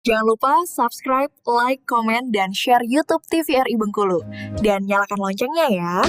Jangan lupa subscribe, like, komen, dan share YouTube TVRI Bengkulu. Dan nyalakan loncengnya ya.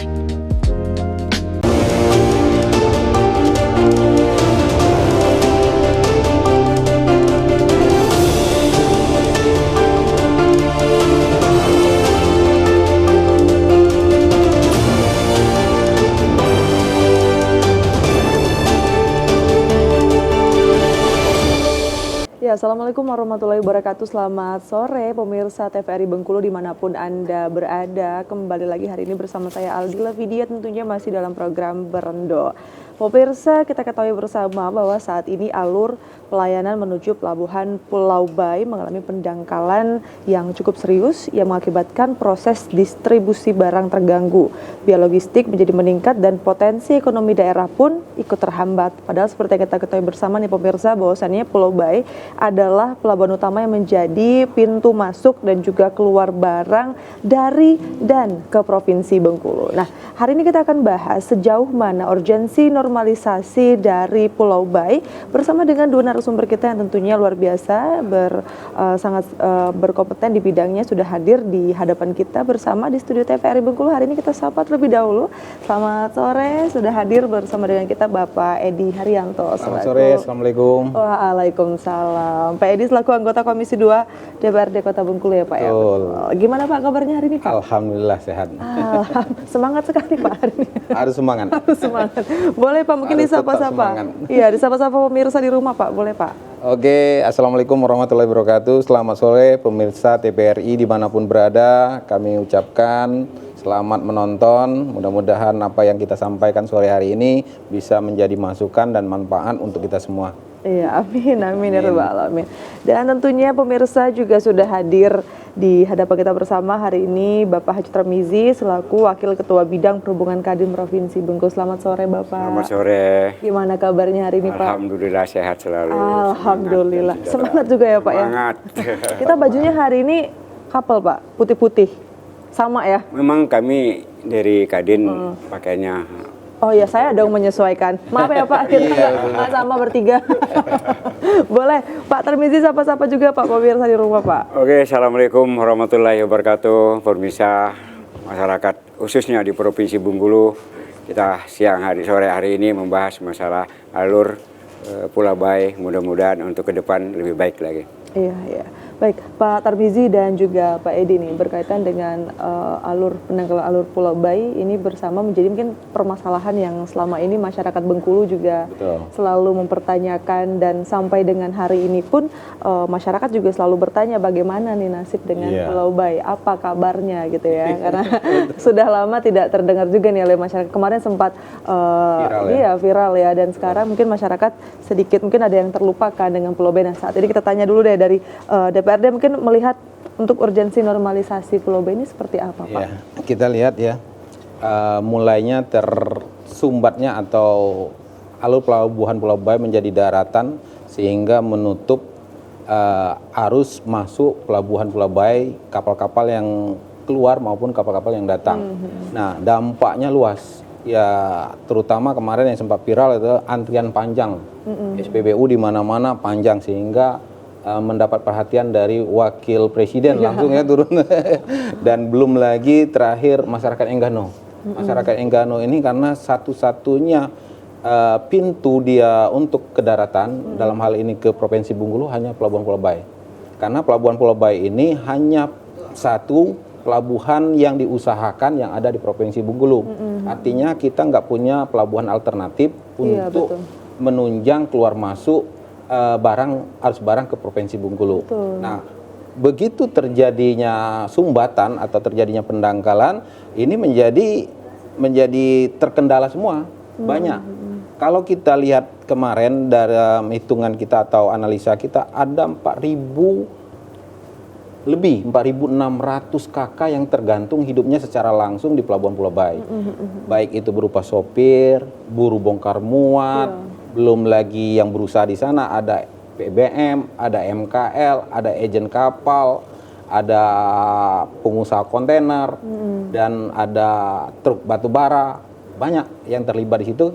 Ya, Assalamualaikum warahmatullahi wabarakatuh. Selamat sore pemirsa TVRI Bengkulu dimanapun Anda berada. Kembali lagi hari ini bersama saya Aldila Vidya, tentunya masih dalam program Berendo. Pemirsa, kita ketahui bersama bahwa saat ini alur pelayanan menuju pelabuhan Pulau Bayi mengalami pendangkalan yang cukup serius yang mengakibatkan proses distribusi barang terganggu. Biaya logistik menjadi meningkat dan potensi ekonomi daerah pun ikut terhambat. Padahal seperti yang kita ketahui bersama nih pemirsa, bahwasannya Pulau Bayi adalah pelabuhan utama yang menjadi pintu masuk dan juga keluar barang dari dan ke Provinsi Bengkulu. Nah, hari ini kita akan bahas sejauh mana urgensi normalisasi dari Pulau Bayi bersama dengan dua narasumber kita yang tentunya luar biasa, sangat berkompeten di bidangnya, sudah hadir di hadapan kita bersama di studio TVRI Bengkulu. Hari ini kita sapa terlebih dahulu. Selamat sore, sudah hadir bersama dengan kita Bapak Edi Haryanto. Selamat sore, Assalamualaikum. Waalaikumsalam. Pak Edi selaku anggota Komisi 2 DPRD Kota Bengkulu ya Pak ya. Gimana Pak kabarnya hari ini Pak? Alhamdulillah sehat. Semangat sekali Pak hari ini. Harus semangat. Harus semangat. Boleh Pak mungkin disapa-sapa. Iya, disapa-sapa pemirsa di rumah Pak, boleh Pak. Oke, Assalamualaikum warahmatullahi wabarakatuh. Selamat sore pemirsa TVRI dimanapun berada. Kami ucapkan selamat menonton. Mudah-mudahan apa yang kita sampaikan sore hari ini bisa menjadi masukan dan manfaat untuk kita semua. Iya, amin ya rabbal alamin. Dan tentunya pemirsa juga sudah hadir di hadapan kita bersama hari ini Bapak Haji Tarmizi selaku Wakil Ketua Bidang Perhubungan Kadin Provinsi Bengkulu. Selamat sore Bapak. Selamat sore. Gimana kabarnya hari ini Pak? Alhamdulillah sehat selalu. Alhamdulillah. Semangat juga ya Pak Semangat. ya. Kita bajunya hari ini couple Pak, putih-putih. Sama ya? Memang kami dari Kadin pakainya. Oh ya, saya dong menyesuaikan. Maaf ya Pak, kita nggak sama bertiga. Boleh, Pak Tarmizi sapa-sapa juga Pak pemirsa di rumah Pak. Oke, Assalamualaikum warahmatullahi wabarakatuh. Pemirsa masyarakat khususnya di Provinsi Bengkulu, kita sore hari ini membahas masalah alur Pulau Bayi. Mudah-mudahan untuk ke depan lebih baik lagi. Iya. Baik, Pak Tarmizi dan juga Pak Edi nih berkaitan dengan penanggalan alur Pulau Bayi ini bersama menjadi mungkin permasalahan yang selama ini masyarakat Bengkulu juga selalu mempertanyakan, dan sampai dengan hari ini pun masyarakat juga selalu bertanya bagaimana nih nasib dengan Pulau Bayi, apa kabarnya gitu ya, karena sudah lama tidak terdengar juga nih oleh masyarakat. Kemarin sempat viral ya, dan sekarang mungkin masyarakat sedikit mungkin ada yang terlupakan dengan Pulau Bayi. Nah, saat ini kita tanya dulu deh dari DPRD mungkin melihat untuk urgensi normalisasi Pulau Bayi ini seperti apa Pak? Ya, kita lihat ya, mulainya tersumbatnya atau alur pelabuhan Pulau Bayi menjadi daratan sehingga menutup arus masuk pelabuhan Pulau Bayi kapal-kapal yang keluar maupun kapal-kapal yang datang. Nah, dampaknya luas. Ya, terutama kemarin yang sempat viral itu antrian panjang. SPBU di mana-mana panjang sehingga mendapat perhatian dari wakil presiden langsung ya turun. Dan belum lagi terakhir masyarakat Enggano. Masyarakat Enggano ini karena satu-satunya pintu dia untuk ke daratan dalam hal ini ke Provinsi Bengkulu hanya Pelabuhan Pulau Bayi. Karena Pelabuhan Pulau Bayi ini hanya satu pelabuhan yang diusahakan yang ada di Provinsi Bengkulu. Artinya kita nggak punya pelabuhan alternatif untuk menunjang keluar masuk arus barang ke Provinsi Bengkulu. Nah, begitu terjadinya sumbatan atau terjadinya pendangkalan, ini menjadi terkendala semua, banyak. Kalau kita lihat kemarin dalam hitungan kita atau analisa kita ada 4.600 KK yang tergantung hidupnya secara langsung di Pelabuhan Pulau Bayi. Baik itu berupa sopir, buruh bongkar muat, belum lagi yang berusaha di sana ada PBM, ada MKL, ada agen kapal, ada pengusaha kontainer, dan ada truk batubara. Banyak yang terlibat di situ.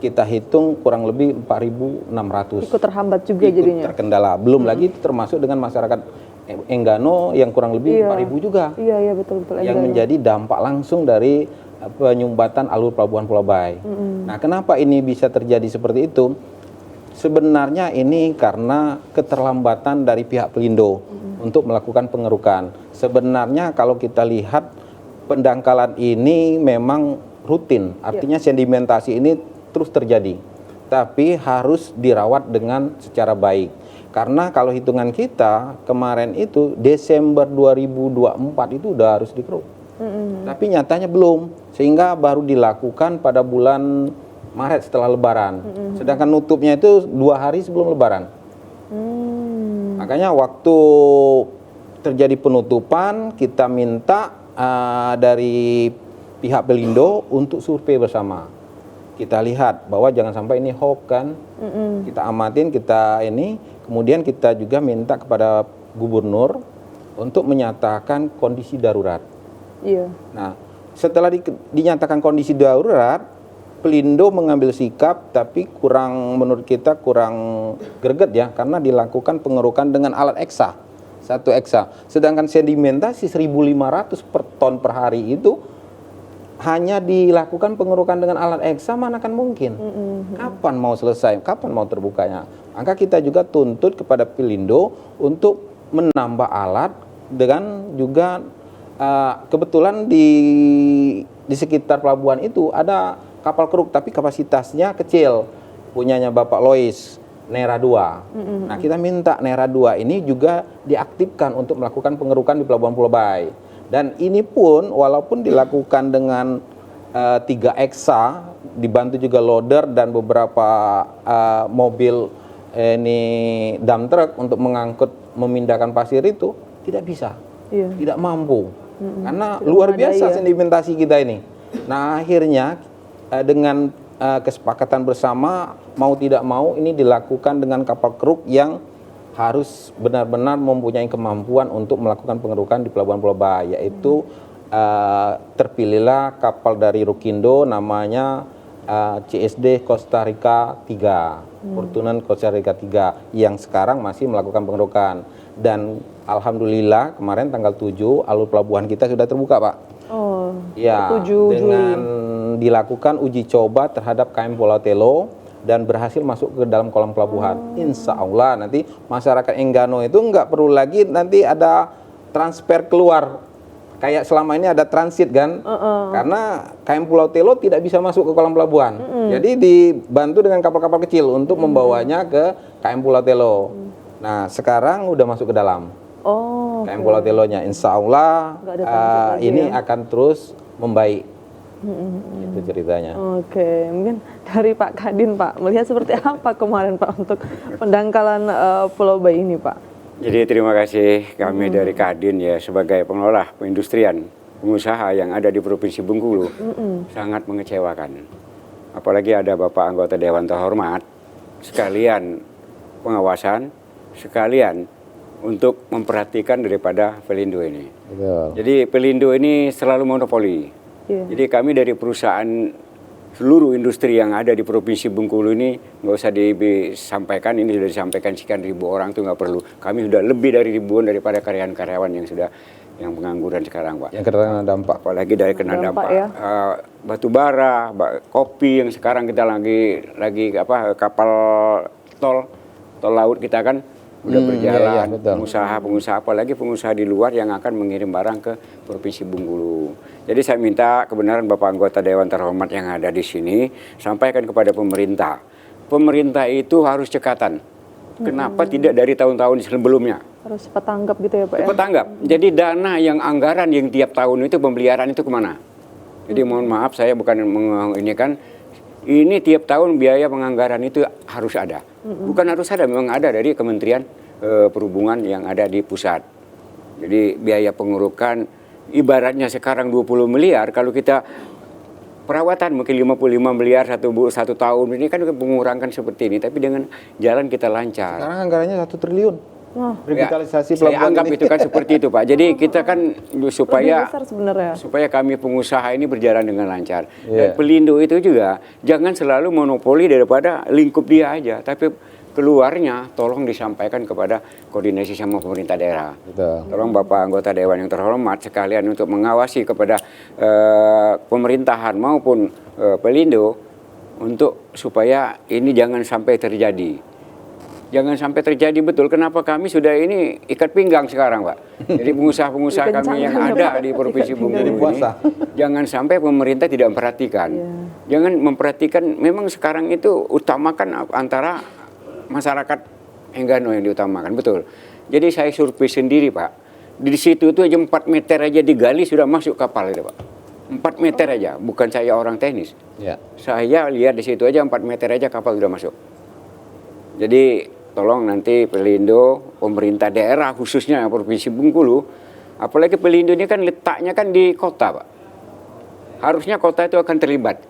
Kita hitung kurang lebih 4.600. Ikut terhambat juga jadinya. Terkendala. Belum lagi termasuk dengan masyarakat Enggano yang kurang lebih 4.000 juga. Iya betul Yang menjadi dampak langsung dari penyumbatan alur pelabuhan Pulau Bayi. Nah, kenapa ini bisa terjadi seperti itu? Sebenarnya ini karena keterlambatan dari pihak Pelindo untuk melakukan pengerukan. Sebenarnya kalau kita lihat pendangkalan ini memang rutin, artinya sedimentasi ini terus terjadi. Tapi harus dirawat dengan secara baik. Karena kalau hitungan kita kemarin itu Desember 2024 itu udah harus dikeruk. Tapi nyatanya belum, sehingga baru dilakukan pada bulan Maret setelah Lebaran. Sedangkan nutupnya itu 2 hari sebelum Lebaran. Makanya waktu terjadi penutupan kita minta dari pihak Pelindo untuk survei bersama. Kita lihat bahwa jangan sampai ini hoax kan. Kita amatin, kita ini. Kemudian kita juga minta kepada gubernur untuk menyatakan kondisi darurat. Iya. Nah, setelah dinyatakan kondisi darurat, Pelindo mengambil sikap, tapi menurut kita kurang greget ya, karena dilakukan pengerukan dengan alat eksa, 1 eksa. Sedangkan sedimentasi 1.500 per ton per hari itu hanya dilakukan pengerukan dengan alat eksa, mana kan mungkin? Kapan mau selesai? Kapan mau terbukanya? Maka kita juga tuntut kepada Pelindo untuk menambah alat dengan juga kebetulan di sekitar pelabuhan itu ada kapal keruk tapi kapasitasnya kecil, punyanya Bapak Lois, Nera 2. Nah, kita minta Nera 2 ini juga diaktifkan untuk melakukan pengerukan di Pelabuhan Pulau Bayi. Dan ini pun walaupun dilakukan dengan 3 eksa, dibantu juga loader dan beberapa mobil ini dump truck untuk mengangkut memindahkan pasir itu tidak bisa, tidak mampu, karena luar biasa sedimentasi kita ini. Nah, akhirnya dengan kesepakatan bersama mau tidak mau ini dilakukan dengan kapal keruk yang harus benar-benar mempunyai kemampuan untuk melakukan pengerukan di Pelabuhan Pulau Bayi, yaitu terpilihlah kapal dari Rukindo namanya CSD Costa Rica 3, Fortuna Costa Rica 3 yang sekarang masih melakukan pengerukan. Dan alhamdulillah kemarin tanggal 7 alur pelabuhan kita sudah terbuka, Pak. Oh, ya, 7 Juli. Dengan dilakukan uji coba terhadap KM Pulau Telo dan berhasil masuk ke dalam kolam pelabuhan. Insya Allah nanti masyarakat Enggano itu nggak perlu lagi nanti ada transfer keluar. Kayak selama ini ada transit kan, karena KM Pulau Telo tidak bisa masuk ke kolam pelabuhan. Jadi dibantu dengan kapal-kapal kecil untuk membawanya ke KM Pulau Telo. Nah, sekarang udah masuk ke dalam KM Pulau Telonya. Insya Allah ini akan terus membaik. Itu ceritanya. Oke, mungkin dari Pak Kadin, Pak, melihat seperti apa kemarin Pak untuk pendangkalan Pulau Bayi ini, Pak? Jadi terima kasih kami dari Kadin ya sebagai pengelola perindustrian pengusaha yang ada di Provinsi Bengkulu sangat mengecewakan. Apalagi ada Bapak anggota Dewan Terhormat sekalian pengawasan, sekalian untuk memperhatikan daripada Pelindo ini. Betul. Jadi Pelindo ini selalu monopoli. Jadi kami dari perusahaan seluruh industri yang ada di Provinsi Bengkulu ini nggak usah disampaikan, ini sudah disampaikan sekian ribu orang tuh nggak perlu. Kami sudah lebih dari ribuan daripada karyawan-karyawan yang pengangguran sekarang, Pak. Yang kena dampak. Apalagi dari kena dampak ya. batu bara, kopi yang sekarang kita lagi kapal tol laut kita kan udah berjalan. Pengusaha apalagi pengusaha di luar yang akan mengirim barang ke Provinsi Bengkulu. Jadi saya minta kebenaran Bapak anggota Dewan Terhormat yang ada di sini sampaikan kepada pemerintah. Pemerintah itu harus cekatan. Kenapa tidak dari tahun-tahun sebelumnya? Harus cepat tanggap gitu ya, Pak, ya? Cepat tanggap. Jadi dana yang anggaran yang tiap tahun itu pemeliharaan itu kemana? Jadi mohon maaf saya bukan ini tiap tahun biaya penganggaran itu harus ada. Bukan harus ada, memang ada dari Kementerian Perhubungan yang ada di pusat. Jadi biaya pengurukan ibaratnya sekarang 20 miliar, kalau kita perawatan mungkin 55 miliar satu tahun, ini kan pengurangan seperti ini, tapi dengan jalan kita lancar. Sekarang anggarannya 1 triliun. Revitalisasi saya anggap ini. itu kan seperti itu, Pak. Jadi kita kan supaya besar sebenarnya. Supaya kami pengusaha ini berjalan dengan lancar. Dan Pelindo itu juga jangan selalu monopoli daripada lingkup dia aja, tapi keluarnya tolong disampaikan kepada koordinasi sama pemerintah daerah. Betul. Tolong Bapak anggota Dewan yang terhormat sekalian untuk mengawasi kepada pemerintahan maupun Pelindo untuk supaya ini jangan sampai terjadi. Jangan sampai terjadi betul. Kenapa kami sudah ini ikat pinggang sekarang, Pak? Jadi pengusaha-pengusaha kami yang ada di Provinsi Bengkulu ini, jangan sampai pemerintah tidak memperhatikan. Jangan memperhatikan, memang sekarang itu utamakan antara masyarakat Enggano yang diutamakan, betul. Jadi saya survei sendiri, Pak. Di situ itu aja 4 meter aja digali sudah masuk kapal itu, Pak. 4 meter aja, bukan saya orang teknis. Ya. Saya lihat di situ aja 4 meter aja kapal sudah masuk. Jadi tolong nanti Pelindo, pemerintah daerah khususnya Provinsi Bengkulu, apalagi Pelindo ini kan letaknya kan di kota, Pak. Harusnya kota itu akan terlibat.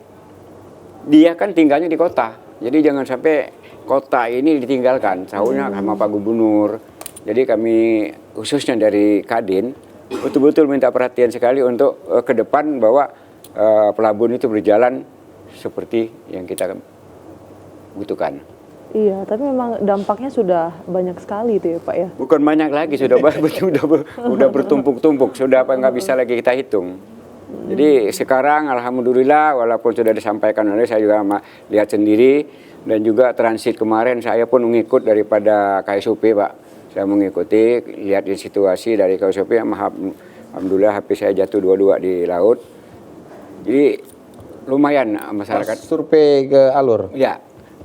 Dia kan tinggalnya di kota, jadi jangan sampai kota ini ditinggalkan. Sahurnya sama Pak Gubernur. Jadi kami khususnya dari Kadin betul-betul minta perhatian sekali untuk ke depan bahwa pelabuhan itu berjalan seperti yang kita butuhkan. Iya, tapi memang dampaknya sudah banyak sekali itu ya Pak ya. Bukan banyak lagi, sudah bertumpuk-tumpuk, sudah apa nggak bisa lagi kita hitung. Jadi sekarang alhamdulillah walaupun sudah disampaikan oleh saya juga lihat sendiri dan juga transit kemarin saya pun mengikut daripada KSOP, Pak. Saya mengikuti lihat di situasi dari KSOP, alhamdulillah HP saya jatuh dua-dua di laut. Jadi lumayan masyarakat. Survei ke alur. Ya.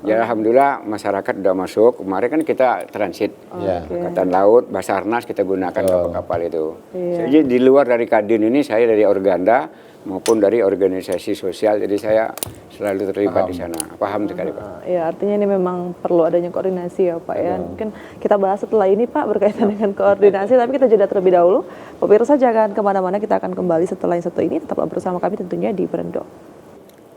Ya alhamdulillah masyarakat sudah masuk. Kemarin kan kita transit Angkatan Laut, Basarnas kita gunakan kapal-kapal itu. Jadi di luar dari Kadin ini saya dari Organda maupun dari organisasi sosial. Jadi saya selalu terlibat di sana. Paham sekali, Pak. Ya artinya ini memang perlu adanya koordinasi ya Pak ya. Mungkin kita bahas setelah ini Pak berkaitan dengan koordinasi. Tapi kita jeda terlebih dahulu. Pemirsa jangan kemana-mana, kita akan kembali setelah yang satu ini. Tetaplah bersama kami tentunya di Berendo.